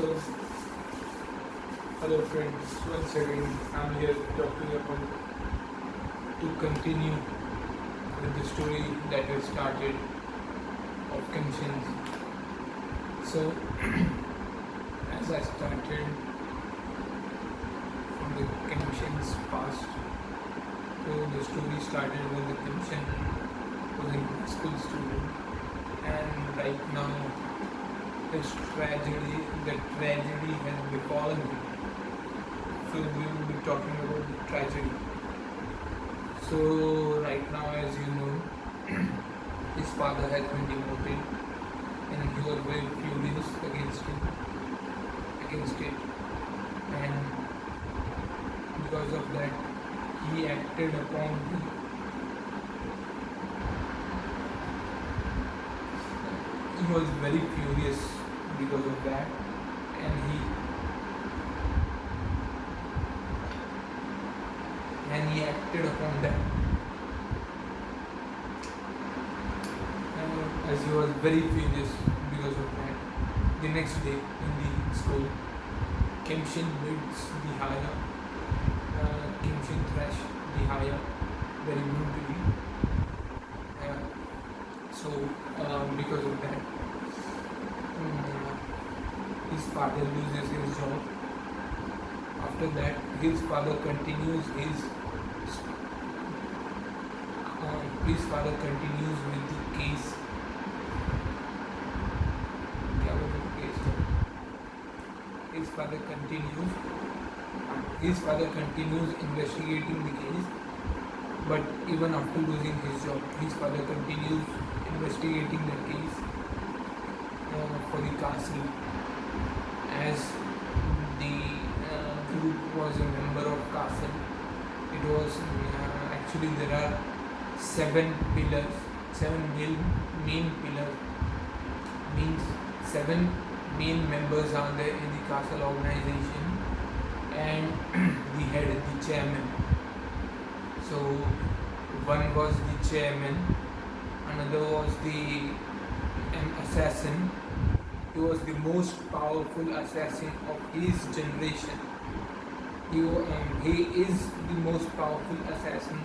So, hello friends, once again I'm here talking about to continue with the story that has started of Kenshin. So, as I started from the Kenshin's past, so the story started when the Kenshin was a high school student, and right now the tragedy has befallen him. So we will be talking about the tragedy. So right now, as you know, his father has been demoted, and he was very furious against it, and because of that, he acted upon he was very furious because of that, and he acted upon that. As he was very furious because of that, the next day in the school, Kenshin beats the Haya. Kenshin thrashed the Haya very brutally. Because of that, his father loses his job. After that, his father continues with the case. His father continues investigating the case, but even after losing his job, his father continues investigating the case for the castle, as the group was a member of castle. It was actually there are seven main pillars, means seven main members are there in the castle organization, and the chairman. So one was the chairman, another was an assassin. He was the most powerful assassin of his generation. He is the most powerful assassin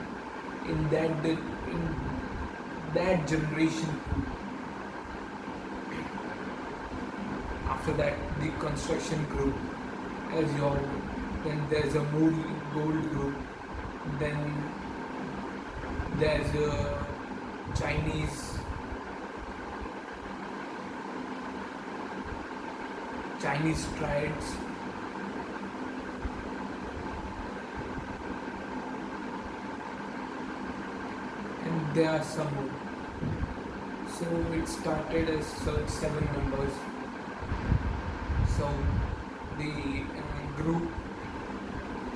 in that generation. After that, the construction group, as you all know. Then there's a Moody Gold group. Then there's a Chinese tribes. And there are some more. So it started as seven members. So the group,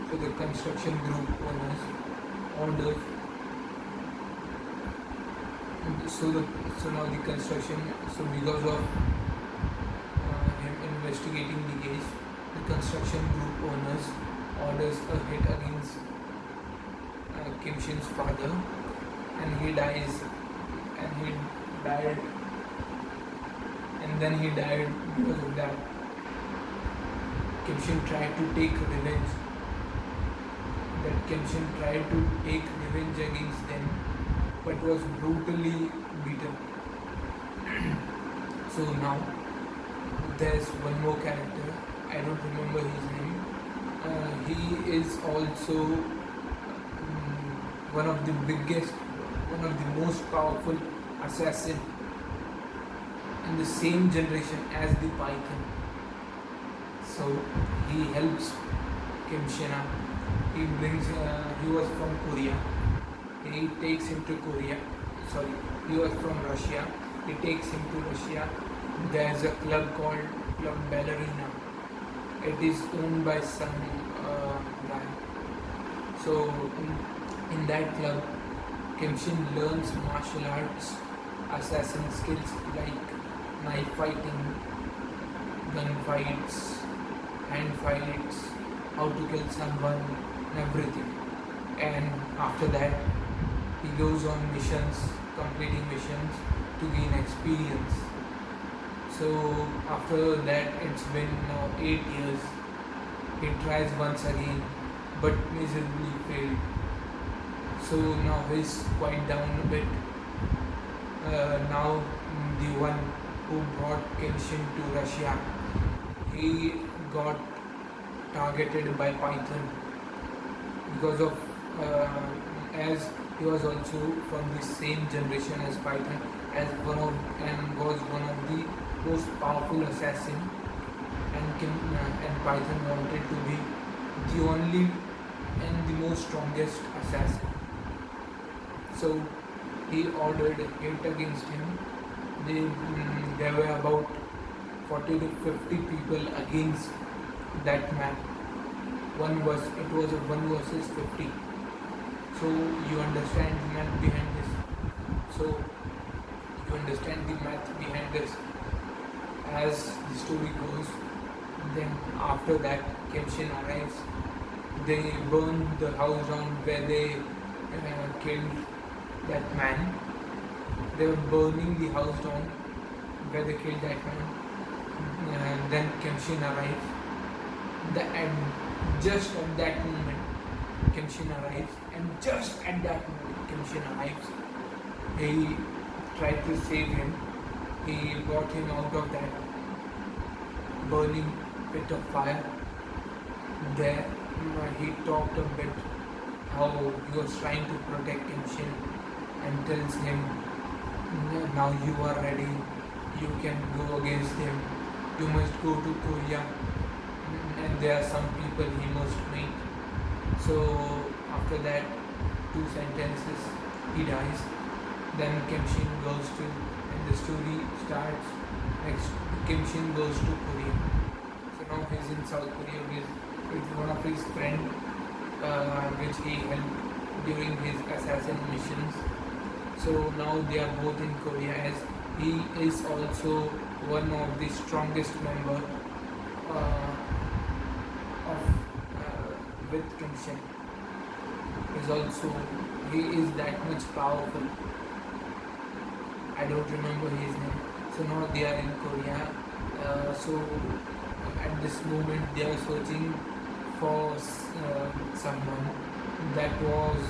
so the construction group owners ordered. So now the construction. So because of him investigating the case, the construction group owners orders a hit against Kenshin's father, and he dies. And then he died because of that. Kenshin tried to take revenge. Against them, but was brutally beaten. So now there's one more character. I don't remember his name. He is also one of the most powerful assassin in the same generation as the Python. So he helps Kenshin. He was from Korea. He takes him to Korea. Sorry, he was from Russia. He takes him to Russia. There's a club called Club Ballerina. It is owned by some guy. So in that club, Kenshin learns martial arts, assassin skills like knife fighting, gun fights, hand fights, how to kill someone, everything. And after that, he goes on missions, completing missions to gain experience. So after that, it's been now 8 years. He tries once again, but miserably failed. So now he's quite down a bit. Now the one who brought Kenshin to Russia, he got targeted by Python because of as he was also from the same generation as Python, as one of and was one of the most powerful assassin, and Python wanted to be the only and the most strongest assassin. So he ordered hate against him. There were about 40 to 50 people against that man. It was a 1 versus 50. So you understand the math behind this. So you understand the math behind this. As the story goes, then after that Kenshin arrives. They burn the house down where they killed that man. They were burning the house down where they killed that man. Then Kenshin arrives. Just at that moment, Kenshin arrives, and just at that moment, Kenshin arrives. He tried to save him. He brought him out of that burning pit of fire. There, he talked a bit how he was trying to protect Kenshin and tells him, now you are ready, you can go against him, you must go to Korea, and there are some people he must meet. So after that 2 sentences, he dies. Then Kenshin goes to, and the story starts next. Kenshin goes to Korea. So now he's in South Korea with one of his friends, which he helped during his assassin missions. So now they are both in Korea, as he is also one of the strongest member of with Kenshin. He is that much powerful. I don't remember his name. So now they are in Korea. So at this moment they are searching for someone that was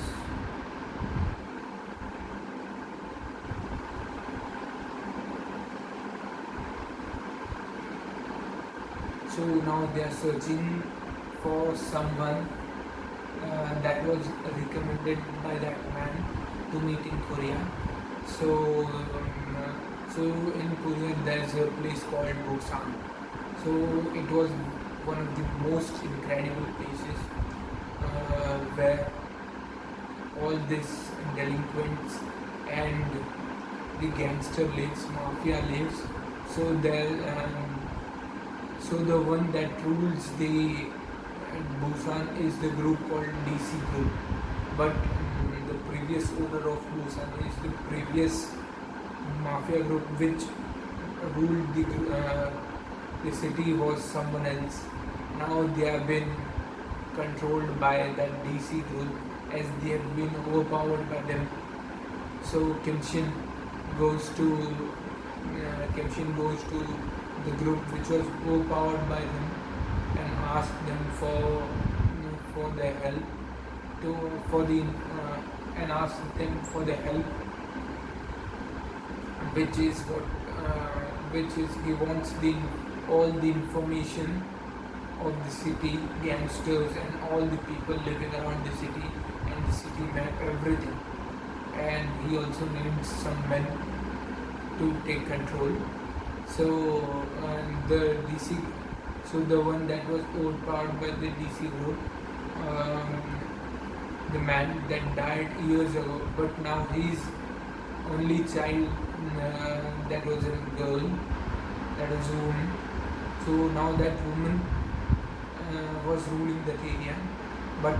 so now they are searching for someone that was recommended by that man to meet in Korea. So in Korea there's a place called Busan. So it was one of the most incredible places where all these delinquents and the gangster lives, mafia lives. So the one that rules the Busan is the group called DC Group, but the previous owner of Busan is the previous mafia group which ruled the city was someone else. Now they have been controlled by that DC group, as they have been overpowered by them. So Kenshin goes to the group which was overpowered by them and asked them for their help and asked them for their help, which is he wants all the information of the city, gangsters and all the people living around the city, and the city map, everything. And he also needs some men to take control. So the one that was overpowered by the DC group, the man that died years ago, but now his only child, that was a girl, that was a woman. So now that woman was ruling that area, but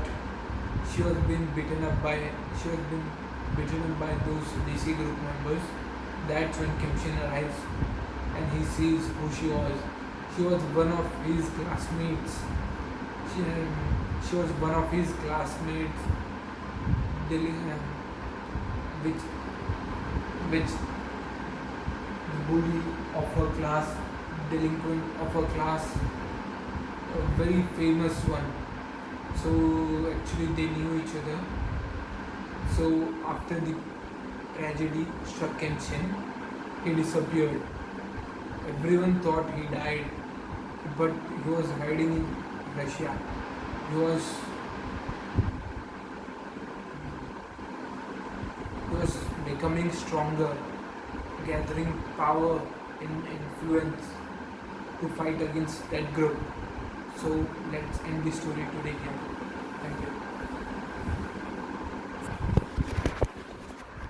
she was being beaten up by those DC group members. That's when Kenshin arrives and he sees who she was. She was one of his classmates. She was one of his classmates, which bully of her class, delinquent of her class, a very famous one. So actually they knew each other. So after the tragedy struck Kenshin, he disappeared. Everyone thought he died, but he was hiding in Russia. He was becoming stronger, gathering power and influence to fight against that group. So let's end the story today here. Thank you.